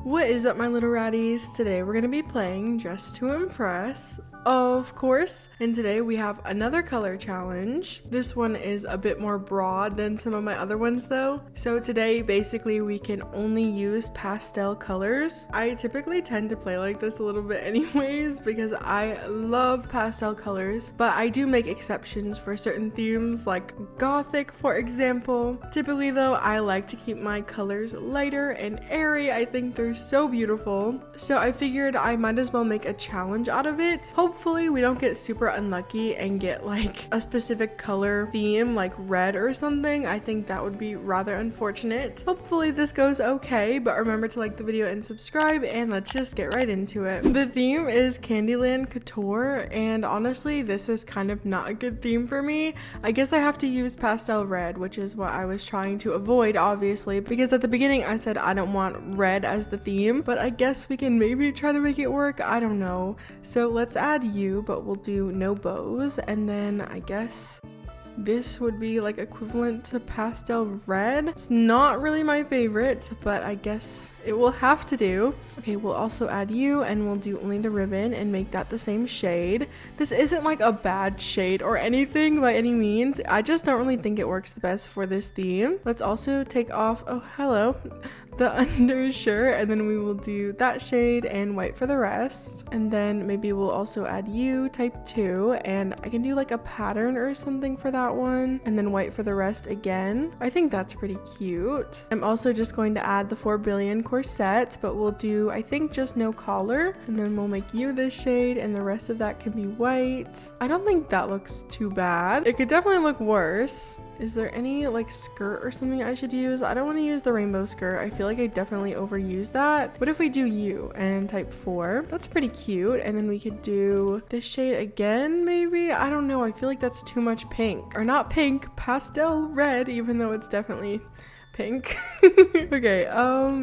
What is up, my little ratties? Today we're gonna be playing Dress to Impress, of course, and today we have another color challenge. This one is a bit more broad than some of my other ones though. So today basically we can only use pastel colors. I typically tend to play like this a little bit anyways because I love pastel colors, but I do make exceptions for certain themes like gothic, for example. Typically though, I like to keep my colors lighter and airy. I think they're so beautiful. So I figured I might as well make a challenge out of it. Hopefully we don't get super unlucky and get like a specific color theme like red or something. I think that would be rather unfortunate. Hopefully this goes okay, but remember to like the video and subscribe, and let's just get right into it. The theme is Candyland couture, and honestly this is kind of not a good theme for me. I guess I have to use pastel red, which is what I was trying to avoid obviously, because at the beginning I said I don't want red as the theme, but I guess we can maybe try to make it work. I don't know. So let's add you, but we'll do no bows, and then I guess this would be like equivalent to pastel red. It's not really my favorite, but I guess it will have to do. Okay, we'll also add you, and we'll do only the ribbon and make that the same shade. This isn't like a bad shade or anything by any means. I just don't really think it works the best for this theme. Let's also take off, oh hello, the undershirt, and then we will do that shade and white for the rest. And then maybe we'll also add you type 2, and I can do like a pattern or something for that one, and then white for the rest again. I think that's pretty cute. I'm also just going to add the 4 billion corset, but we'll do, I think, just no collar, and then we'll make you this shade and the rest of that can be white. I don't think that looks too bad. It could definitely look worse. Is there any like skirt or something I should use? I don't want to use the rainbow skirt. I feel like I definitely overuse that. What if we do you and type 4? That's pretty cute. And then we could do this shade again, maybe? I don't know. I feel like that's too much pink. Or not pink, pastel red, even though it's definitely pink. Okay,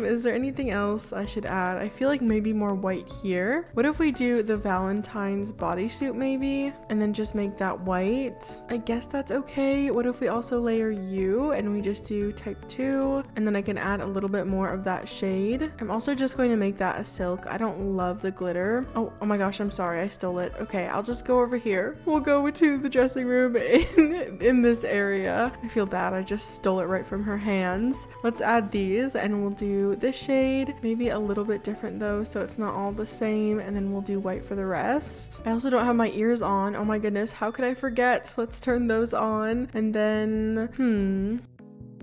is there anything else I should add? I feel like maybe more white here. What if we do the Valentine's bodysuit maybe, and then just make that white? I guess that's okay. What if we also layer you and we just do type 2, and then I can add a little bit more of that shade. I'm also just going to make that a silk. I don't love the glitter. Oh my gosh, I'm sorry, I stole it. Okay, I'll just go over here. We'll go to the dressing room in this area. I feel bad, I just stole it right from her hand. Let's add these, and we'll do this shade, maybe a little bit different though, so it's not all the same, and then we'll do white for the rest. I also don't have my ears on. Oh my goodness, how could I forget? Let's turn those on, and then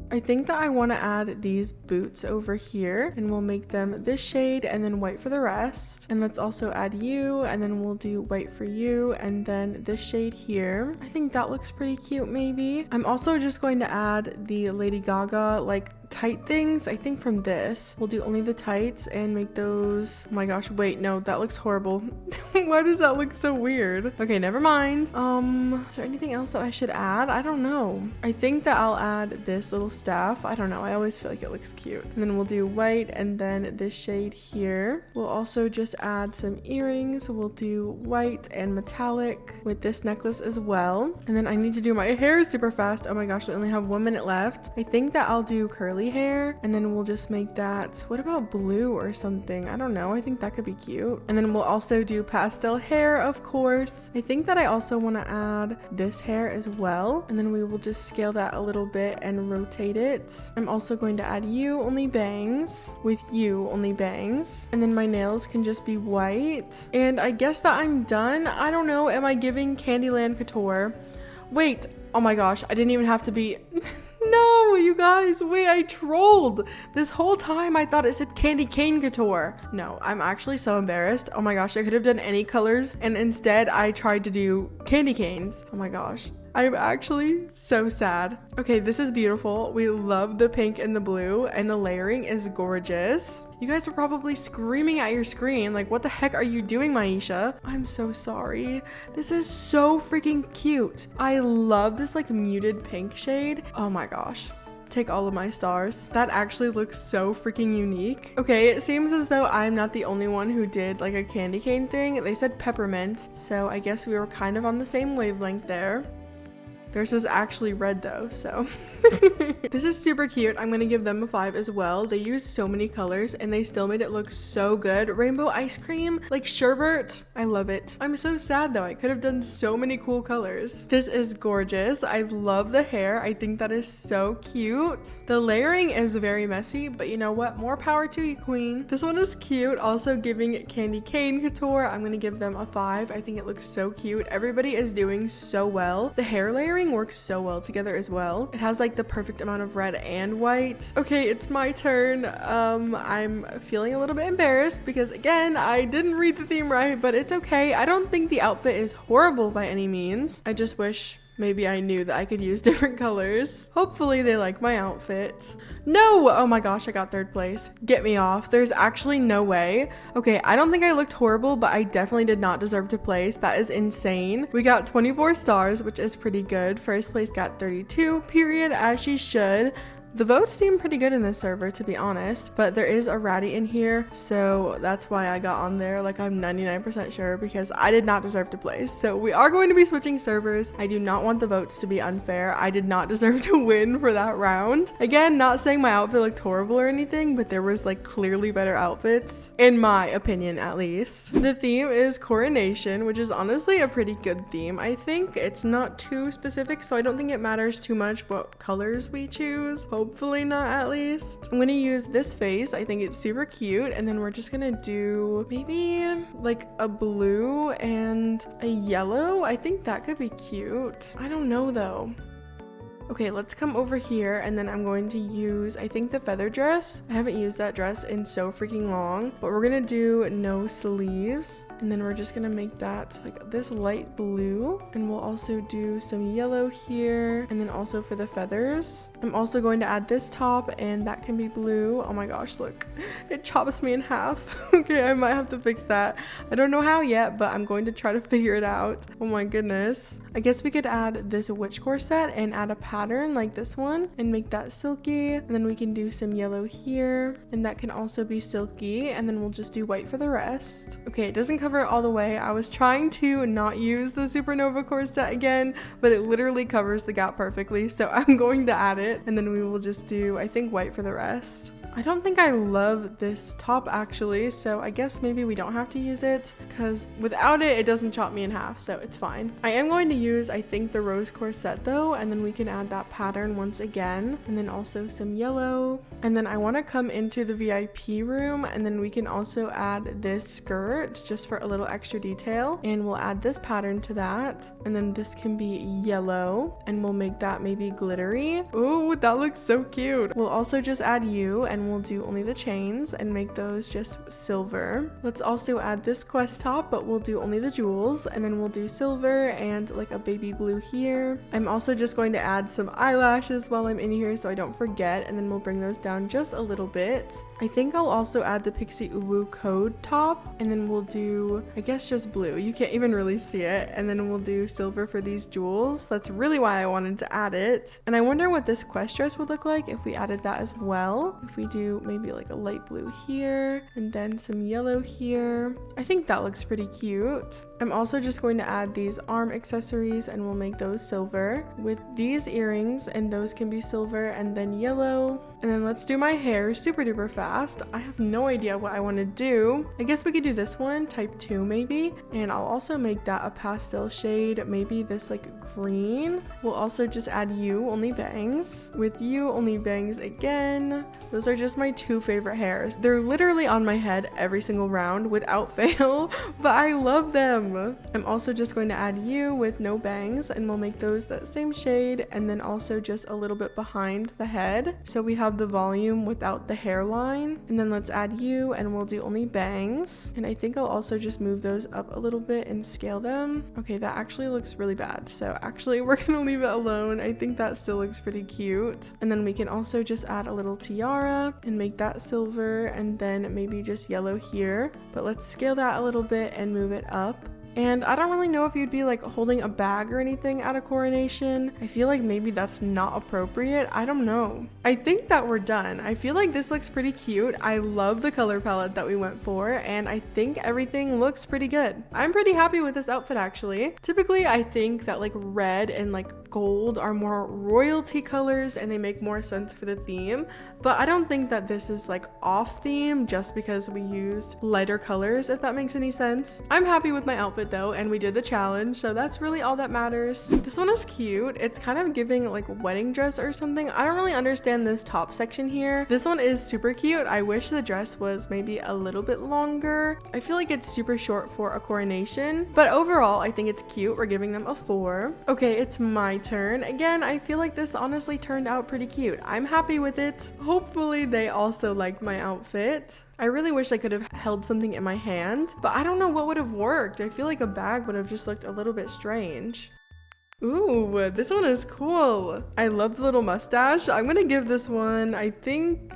I think that I want to add these boots over here, and we'll make them this shade and then white for the rest. And let's also add you, and then we'll do white for you, and then this shade here. I think that looks pretty cute maybe. I'm also just going to add the Lady Gaga like tight things, I think from this. We'll do only the tights and make those, oh my gosh, wait, no, that looks horrible. Why does that look so weird? Okay, never mind. Is there anything else that I should add? I don't know. I think that I'll add this little staff. I don't know, I always feel like it looks cute. And then we'll do white and then this shade here. We'll also just add some earrings. We'll do white and metallic with this necklace as well. And then I need to do my hair super fast. Oh my gosh, we only have 1 minute left. I think that I'll do curly hair, and then we'll just make that, what about blue or something? I don't know, I think that could be cute. And then we'll also do pastel hair, of course. I think that I also want to add this hair as well, and then we will just scale that a little bit and rotate it. I'm also going to add you only bangs with you only bangs, and then my nails can just be white. And I guess that I'm done. I don't know, am I giving Candyland couture? Wait, oh my gosh, I didn't even have to be no, you guys, wait, I trolled. This whole time I thought it said candy cane couture. No, I'm actually so embarrassed. Oh my gosh, I could have done any colors, and instead I tried to do candy canes. Oh my gosh. I'm actually so sad. Okay, this is beautiful. We love the pink and the blue, and the layering is gorgeous. You guys were probably screaming at your screen like, what the heck are you doing, Mieshhaa? I'm so sorry. This is so freaking cute. I love this like muted pink shade. Oh my gosh. Take all of my stars. That actually looks so freaking unique. Okay, it seems as though I'm not the only one who did like a candy cane thing. They said peppermint, so I guess we were kind of on the same wavelength there. Theirs is actually red though, so. This is super cute. I'm gonna give them a 5 as well. They used so many colors and they still made it look so good. Rainbow ice cream, like sherbet. I love it. I'm so sad though. I could have done so many cool colors. This is gorgeous. I love the hair. I think that is so cute. The layering is very messy, but you know what? More power to you, queen. This one is cute. Also giving candy cane couture. I'm gonna give them a 5. I think it looks so cute. Everybody is doing so well. The hair layering works so well together as well. It has like the perfect amount of red and white. Okay, it's my turn. I'm feeling a little bit embarrassed because again, I didn't read the theme right, but it's okay. I don't think the outfit is horrible by any means. I just wish maybe I knew that I could use different colors. Hopefully they like my outfit. No! Oh my gosh, I got 3rd place. Get me off. There's actually no way. Okay, I don't think I looked horrible, but I definitely did not deserve to place. That is insane. We got 24 stars, which is pretty good. 1st place got 32, period, as she should. The votes seem pretty good in this server, to be honest, but there is a ratty in here, so that's why I got on there. Like, I'm 99% sure because I did not deserve to place. So we are going to be switching servers. I do not want the votes to be unfair. I did not deserve to win for that round. Again, not saying my outfit looked horrible or anything, but there was like clearly better outfits, in my opinion at least. The theme is Coronation, which is honestly a pretty good theme. I think it's not too specific, so I don't think it matters too much what colors we choose. Hopefully not, at least. I'm gonna use this face. I think it's super cute. And then we're just gonna do maybe like a blue and a yellow. I think that could be cute. I don't know though. Okay, let's come over here and then I'm going to use, I think, the feather dress. I haven't used that dress in so freaking long, but we're gonna do no sleeves. And then we're just gonna make that like this light blue. And we'll also do some yellow here. And then also for the feathers, I'm also going to add this top and that can be blue. Oh my gosh, look, it chops me in half. Okay, I might have to fix that. I don't know how yet, but I'm going to try to figure it out. Oh my goodness. I guess we could add this witch corset and add a pattern like this one and make that silky, and then we can do some yellow here and that can also be silky, and then we'll just do white for the rest. Okay, it doesn't cover it all the way. I was trying to not use the supernova corset again, but it literally covers the gap perfectly, so I'm going to add it and then we will just do, I think, white for the rest. I don't think I love this top actually, so I guess maybe we don't have to use it because without it, it doesn't chop me in half, so it's fine. I am going to use, I think, the rose corset though, and then we can add that pattern once again, and then also some yellow. And then I want to come into the VIP room, and then we can also add this skirt just for a little extra detail, and we'll add this pattern to that, and then this can be yellow, and we'll make that maybe glittery. Ooh, that looks so cute. We'll also just add you, and we'll do only the chains and make those just silver. Let's also add this quest top, but we'll do only the jewels, and then we'll do silver and like a baby blue here. I'm also just going to add some eyelashes while I'm in here so I don't forget, and then we'll bring those down just a little bit. I think I'll also add the Pixie Uwu code top, and then we'll do, I guess, just blue. You can't even really see it. And then we'll do silver for these jewels. That's really why I wanted to add it. And I wonder what this quest dress would look like if we added that as well. If we do maybe like a light blue here and then some yellow here. I think that looks pretty cute. I'm also just going to add these arm accessories and we'll make those silver with these earrings, and those can be silver and then yellow. And then let's do my hair super duper fast. I have no idea what I want to do. I guess we could do this one, type 2 maybe, and I'll also make that a pastel shade, maybe this like green. We'll also just add you only bangs with you only bangs again. Those are just my 2 favorite hairs. They're literally on my head every single round without fail, but I love them. I'm also just going to add you with no bangs, and we'll make those that same shade, and then also just a little bit behind the head so we have the volume without the hairline. And then let's add you, and we'll do only bangs, and I think I'll also just move those up a little bit and scale them. Okay, that actually looks really bad, so actually we're gonna leave it alone. I think that still looks pretty cute. And then we can also just add a little tiara and make that silver, and then maybe just yellow here, but let's scale that a little bit and move it up. And I don't really know if you'd be like holding a bag or anything at a coronation. I feel like maybe that's not appropriate. I don't know. I think that we're done. I feel like this looks pretty cute. I love the color palette that we went for, and I think everything looks pretty good. I'm pretty happy with this outfit actually. Typically, I think that like red and like gold are more royalty colors and they make more sense for the theme, but I don't think that this is like off theme just because we used lighter colors, if that makes any sense. I'm happy with my outfit though, and we did the challenge, so that's really all that matters. This one is cute. It's kind of giving like wedding dress or something. I don't really understand this top section here. This one is super cute. I wish the dress was maybe a little bit longer. I feel like it's super short for a coronation, but overall I think it's cute. We're giving them a 4. Okay, it's my turn. Again, I feel like this honestly turned out pretty cute. I'm happy with it. Hopefully they also like my outfit. I really wish I could have held something in my hand, but I don't know what would have worked. I feel like a bag would have just looked a little bit strange. Ooh, this one is cool. I love the little mustache. I'm gonna give this one, I think,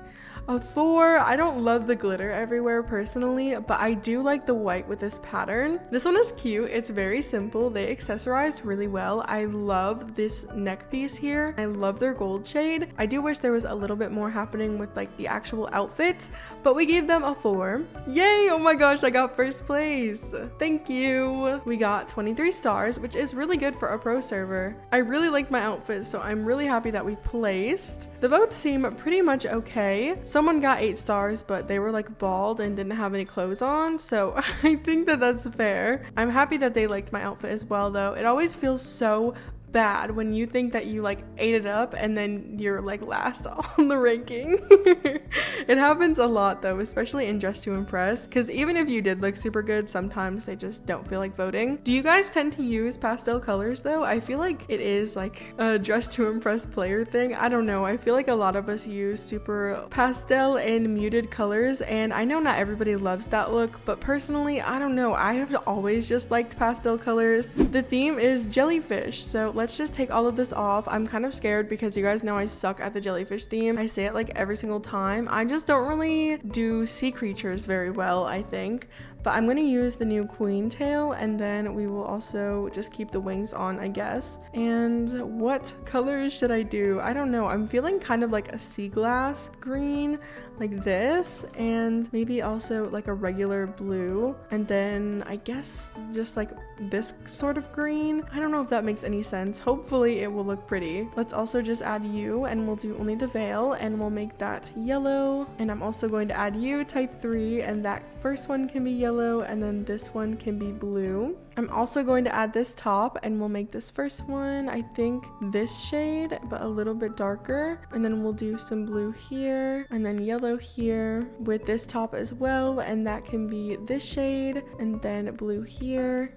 a 4. I don't love the glitter everywhere personally, but I do like the white with this pattern. This one is cute. It's very simple. They accessorize really well. I love this neck piece here. I love their gold shade. I do wish there was a little bit more happening with like the actual outfit, but we gave them a 4. Yay! Oh my gosh, I got first place. Thank you. We got 23 stars, which is really good for a pro server. I really like my outfit, so I'm really happy that we placed. The votes seem pretty much okay. Someone got 8 stars, but they were like bald and didn't have any clothes on, so I think that that's fair. I'm happy that they liked my outfit as well though. It always feels so bad when you think that you like ate it up and then you're like last on the ranking. It happens a lot though, especially in Dress to Impress, because even if you did look super good, sometimes they just don't feel like voting. Do you guys tend to use pastel colors though? I feel like it is like a Dress to Impress player thing. I don't know. I feel like a lot of us use super pastel and muted colors, and I know not everybody loves that look, but personally, I don't know. I have always just liked pastel colors. The theme is jellyfish, so let's just take all of this off. I'm kind of scared because you guys know I suck at the jellyfish theme. I say it like every single time. I just don't really do sea creatures very well, I think. But I'm going to use the new queen tail, and then we will also just keep the wings on, I guess. And what colors should I do? I don't know. I'm feeling kind of like a sea glass green, like this, and maybe also like a regular blue. And then I guess just like this sort of green. I don't know if that makes any sense. Hopefully it will look pretty. Let's also just add you, and we'll do only the veil, and we'll make that yellow. And I'm also going to add you type 3, and that first one can be yellow, and then this one can be blue. I'm also going to add this top, and we'll make this first one, I think this shade, but a little bit darker. And then we'll do some blue here, and then yellow here with this top as well, and that can be this shade, and then blue here,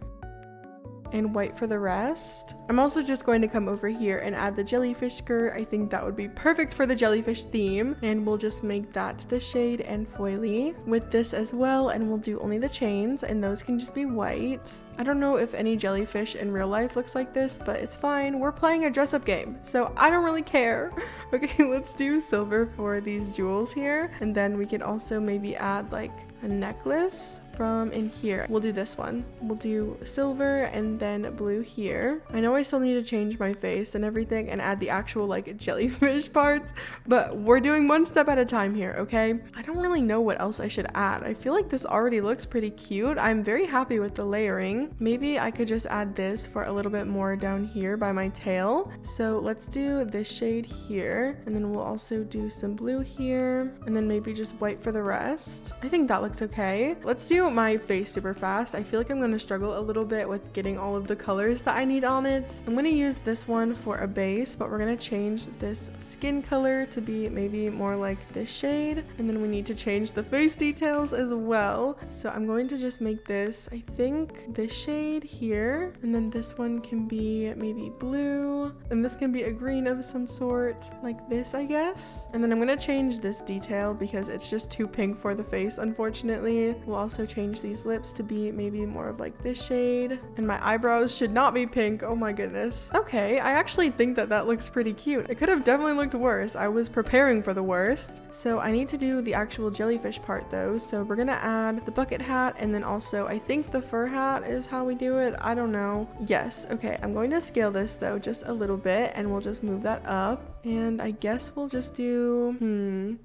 and white for the rest. I'm also just going to come over here and add the jellyfish skirt. I think that would be perfect for the jellyfish theme, and we'll just make that this shade and foily with this as well, and we'll do only the chains, and those can just be white. I don't know if any jellyfish in real life looks like this, but it's fine. We're playing a dress-up game, so I don't really care. Okay, let's do silver for these jewels here, and then we can also maybe add like a necklace from in here. We'll do this one. We'll do silver and then blue here. I know I still need to change my face and everything and add the actual like jellyfish parts, but we're doing one step at a time here, okay? I don't really know what else I should add. I feel like this already looks pretty cute. I'm very happy with the layering. Maybe I could just add this for a little bit more down here by my tail. So let's do this shade here, and then we'll also do some blue here, and then maybe just white for the rest. I think that looks okay. Let's do my face super fast. I feel like I'm going to struggle a little bit with getting all of the colors that I need on it. I'm going to use this one for a base, but we're going to change this skin color to be maybe more like this shade, and then we need to change the face details as well. So I'm going to just make this, I think, this shade here, and then this one can be maybe blue, and this can be a green of some sort, like this, I guess. And then I'm going to change this detail because it's just too pink for the face, unfortunately. We'll also change these lips to be maybe more of like this shade, and my eyebrows should not be pink. Oh my goodness. Okay, I actually think that that looks pretty cute. It could have definitely looked worse. I was preparing for the worst. So I need to do the actual jellyfish part though. So we're gonna add the bucket hat, and then also I think the fur hat is is how we do it. I don't know. Yes, okay, I'm going to scale this though just a little bit, and we'll just move that up. And I guess we'll just do,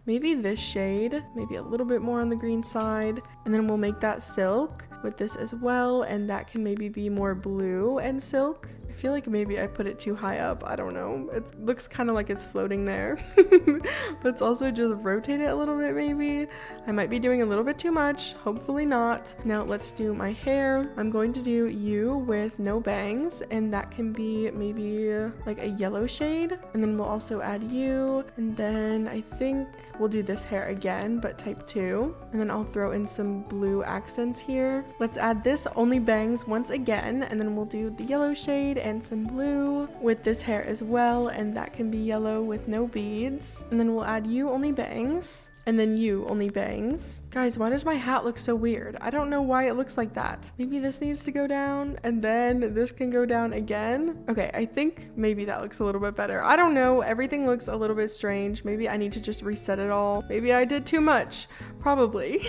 maybe this shade, maybe a little bit more on the green side. And then we'll make that silk with this as well. And that can maybe be more blue and silk. I feel like maybe I put it too high up. I don't know. It looks kind of like it's floating there. Let's also just rotate it a little bit maybe. I might be doing a little bit too much. Hopefully not. Now let's do my hair. I'm going to do you with no bangs. And that can be maybe like a yellow shade. And then we'll also add you. And then I think we'll do this hair again, but type 2. And then I'll throw in some blue accents here. Let's add this only bangs once again. And then we'll do the yellow shade and some blue with this hair as well, and that can be yellow with no beads. And then we'll add you only bangs, and then you only bangs. Guys, why does my hat look so weird? I don't know why it looks like that. Maybe this needs to go down, and then this can go down again. Okay, I think maybe that looks a little bit better. I don't know. Everything looks a little bit strange. Maybe I need to just reset it all. Maybe I did too much. Probably.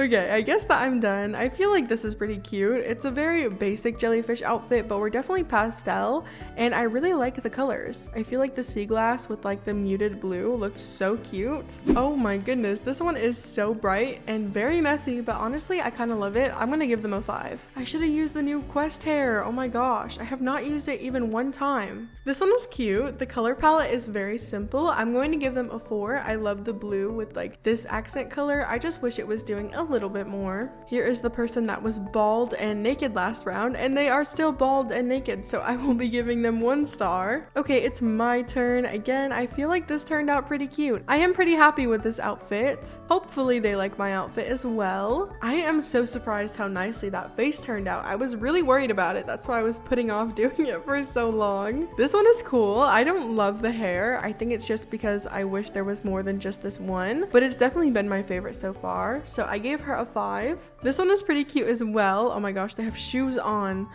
Okay, I guess that I'm done. I feel like this is pretty cute. It's a very basic jellyfish outfit, but we're definitely pastel, and I really like the colors. I feel like the sea glass with like the muted blue looks so cute. Oh my goodness, this one is so bright and very messy, but honestly I kind of love it. I'm gonna give them a 5. I should have used the new quest hair. Oh my gosh, I have not used it even one time. This one is cute. The color palette is very simple. I'm going to give them a 4. I love the blue with like this accent color. I just wish it was doing a little bit more. Here is the person that was bald and naked last round, and they are still bald and naked, so I will be giving them 1 star. Okay, it's my turn again. I feel like this turned out pretty cute. I am pretty happy with this outfit. Hopefully they like my outfit as well. I am so surprised how nicely that face turned out. I was really worried about it. That's why I was putting off doing it for so long. This one is cool. I don't love the hair. I think it's just because I wish there was more than just this one, but it's definitely been my favorite so far. So I gave her a 5. This one is pretty cute as well. Oh my gosh, they have shoes on.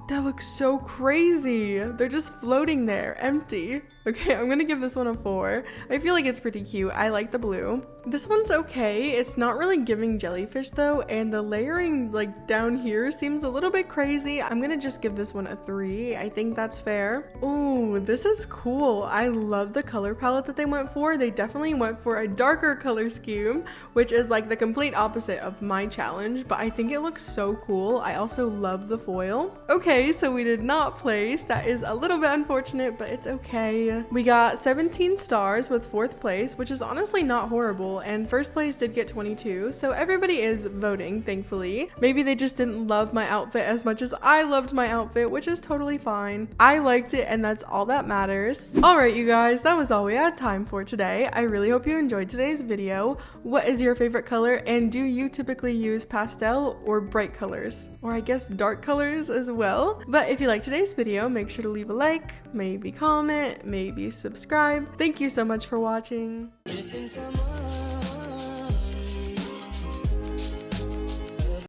That looks so crazy. They're just floating there, empty. Okay, I'm gonna give this one a 4. I feel like it's pretty cute. I like the blue. This one's okay. It's not really giving jellyfish though, and the layering like down here seems a little bit crazy. I'm gonna just give this one a 3. I think that's fair. Ooh, this is cool. I love the color palette that they went for. They definitely went for a darker color scheme, which is like the complete opposite of my challenge, but I think it looks so cool. I also love the foil. Okay, so we did not place. That is a little bit unfortunate, but it's okay. We got 17 stars with 4th place, which is honestly not horrible, and 1st place did get 22, so everybody is voting, thankfully. Maybe they just didn't love my outfit as much as I loved my outfit, which is totally fine. I liked it, and that's all that matters. Alright, you guys, that was all we had time for today. I really hope you enjoyed today's video. What is your favorite color, and do you typically use pastel or bright colors? Or I guess dark colors as well? But if you liked today's video, make sure to leave a like, maybe comment, maybe subscribe. Thank you so much for watching.